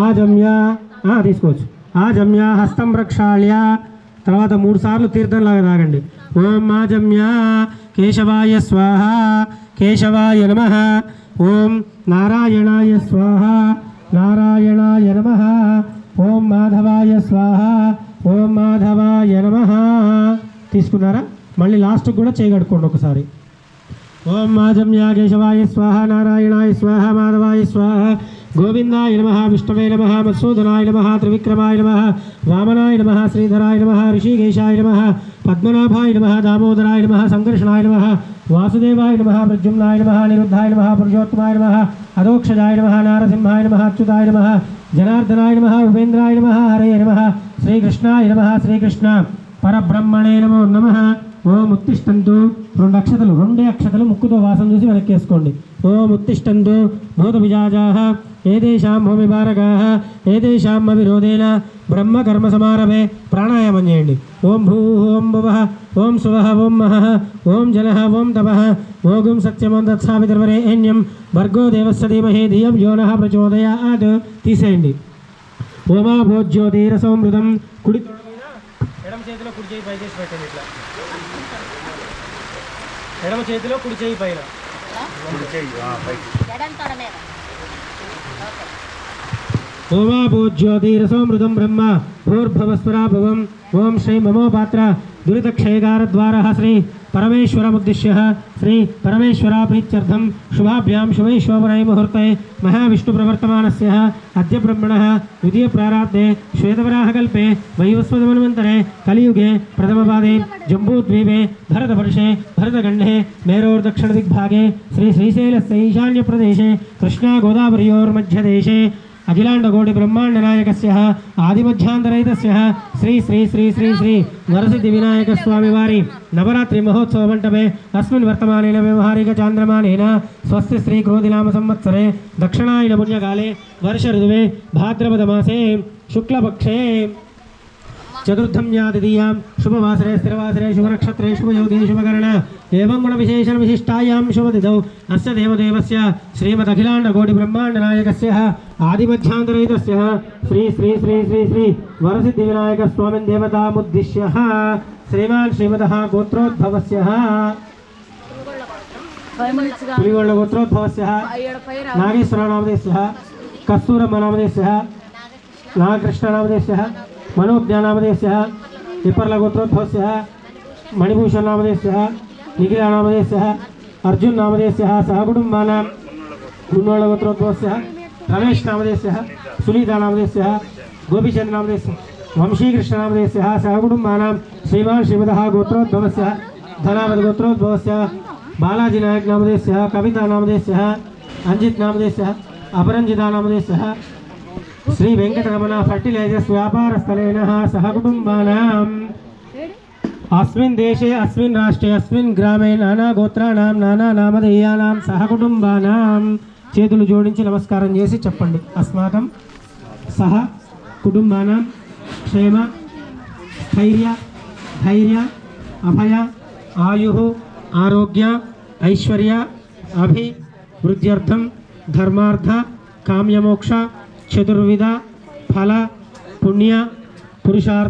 ఆజమ్య తీసుకోవచ్చు. ఆజమ్య హస్తం ప్రక్షాళ్య తర్వాత 3 సార్లు తీర్థంలాగా తాగండి. ఓం ఆజమ్య కేశవాయ స్వాహ కేశవాయ నమః. ఓం నారాయణాయ స్వాహ నారాయణాయ నమః. ఓం మాధవాయ స్వాహ ఓం మాధవాయ నమః. తీసుకున్నారా? మళ్ళీ లాస్ట్కి కూడా చేయగడుకోండి ఒకసారి. ఓం ఆజమ్య కేశవాయ స్వాహ నారాయణాయ స్వాహ మాధవాయ స్వాహ గోవిందాయ నమః విష్ణవే నమః మత్సూదనాయ నమః త్రివిక్రమాయ నమః వామనాయ నమః శ్రీధరాయ నమః ఋషికేశాయ నమః పద్మనాభాయ నమః దామోదరాయ నమః సంకర్షణాయ నమః వాసుదేవాయ నమః ప్రద్యుమ్నాయ నమః నిరుద్ధాయ నమః పురుషోత్తమాయ నమః అధోక్షజాయ నమః నారసింహాయ నమః అచ్యుతాయ నమః జనార్దనాయ నమః ఉపేంద్రాయ నమః హరే నమః శ్రీకృష్ణాయ నమః శ్రీకృష్ణ పరబ్రహ్మణే నమో నమః. ఓం ఉత్తిష్టంతు 2 అక్షతలు ముక్కుతో వాసన చూసి వెనక్కేసుకోండి. ఓం ఉత్తిష్టంతు భూతబిజాజాః ఏదేషాం భూమిభారకాః ఏదేషాం అవిరోధేన బ్రహ్మకర్మ సమారభే. ప్రాణాయామం చేయండి. ఓం భూః ఓం భువః ఓం సువః ఓం మహః ఓం జనః ఓం తపః ఓం సత్యమం తత్సావితుర్వరేణ్యం భర్గో దేవస్య ధీమహి ధియం యో నః ప్రచోదయాత్. తీసేయండి. ఓమా భోజ్యోతిరసోమృతం. కుడి ఎడమ చేతిలో కుడి చేయి పై చేసి పెట్టండి. ఇట్లా ఎడమ చేతిలో కుడి చేయి పైన ఓమా భోజ్యోతిరసోమృతం బ్రహ్మ భూర్భవస్వరాభవం. ఓం శ్రీ మమోపాత్ర దురితక్షయకార ద్వారా శ్రీ పరమేశ్వరముద్దిశ్య శ్రీ పరమేశ్వర ప్రీత్యర్థం శుభాభ్యాం శుభైశ్వరై ముహూర్తే మహావిష్ణు ప్రవర్తమానస్య అద్య బ్రహ్మణః ద్వితీయ ప్రారాబ్ధే శ్వేతవరాహకల్పే వైవస్వతమన్వంతరే కలియుగే ప్రథమపాదే జంబూద్వీపే భరతవర్షే భరతఖండే మేరోర్దక్షిణదిగ్భాగే శ్రీశైలस्य ఈశాన్యప్రదేశే కృష్ణా గోదావర్యోర్మధ్యదేశే అఖిలాండకోటి బ్రహ్మాండ నాయకస్య ఆదిమధ్యాంతరహితస్య శ్రీ శ్రీ శ్రీ శ్రీ శ్రీ వరసిద్ధి వినాయక స్వామి వారి నవరాత్రి మహోత్సవ మంటపే అస్మిన్ వర్తమానేన వ్యవహారిక చాంద్రమానేన స్వస్తి శ్రీ క్రోధినామ సంవత్సరే దక్షిణాయన పుణ్యకాలే వర్ష ఋతువే భాద్రపద మాసే శుక్లపక్షే చతుర్థమ్యాదితీయాం శుభవాసరే స్థిరవాసరే శుభనక్షత్రే శుభయోగే శుభకరణ ఏవం గుణ విశేషణ విశిష్టాయాం శుభతిథౌ అస్య దేవదేవస్య శ్రీమదఖిలాండకోటి బ్రహ్మాండ నాయకస్య ఆదిమధ్యాంతరహితస్య శ్రీ శ్రీ శ్రీ శ్రీ శ్రీ వరసిద్ధి వినాయక స్వామి దేవతాముద్దిశ్య శ్రీమాన్ శ్రీమదః గోత్రోద్భవస్య పులిగొండ గోత్రోద్భవస్య నాగేశ్వరనామధేయస్య కస్తూరమ్మనామధేయస్య నాగకృష్ణనామధేయస్య మనోజ్ఞానామధేయస్య విపర్లగోత్రోద్భవస్య మణిభూషణనామధేయస్య నిఖిలనామధేయస్య అర్జుననామధేయస్య సహ కుటుంబానాం గుణోళగోత్రోద్భవస్య రమేష్నామధేయస్య సునీతానామధేయస్య గోపీచంద్రనామధేయస్య వంశీకృష్ణనామధేయస్య సహ కుటుంబానాం శ్రీమాన్ శ్రీమదః గోత్రోద్భవస్య ధనావతగోత్రోద్భవస్య బాలాజీనాయకనామధేయస్య కవితానామధేయస్య అంజిత్నామధేయస్య అపరంజితానామధేయస్య శ్రీ వెంకటరమణ ఫర్టిలైజర్స్ వ్యాపారస్థలేన సహ కుటుంబానాం अस्मिन् देशे अस्मिन् राष्ट्रे अस्मिन् ग्रामे नाना गोत्राणां नाना नामधेयानां सह कुटुंबानां చేతులు జోడించి నమస్కారం చేసి చెప్పండి. అస్మాకం సహ కుటుంబానాం క్షేమ స్థైర్య ధైర్య అభయ ఆయుః ఆరోగ్య ఐశ్వర్య అభివృద్ధ్యర్థం ధర్మార్థ కామ్యమోక్ష చతుర్విధ ఫల పుణ్య పురుషార్థ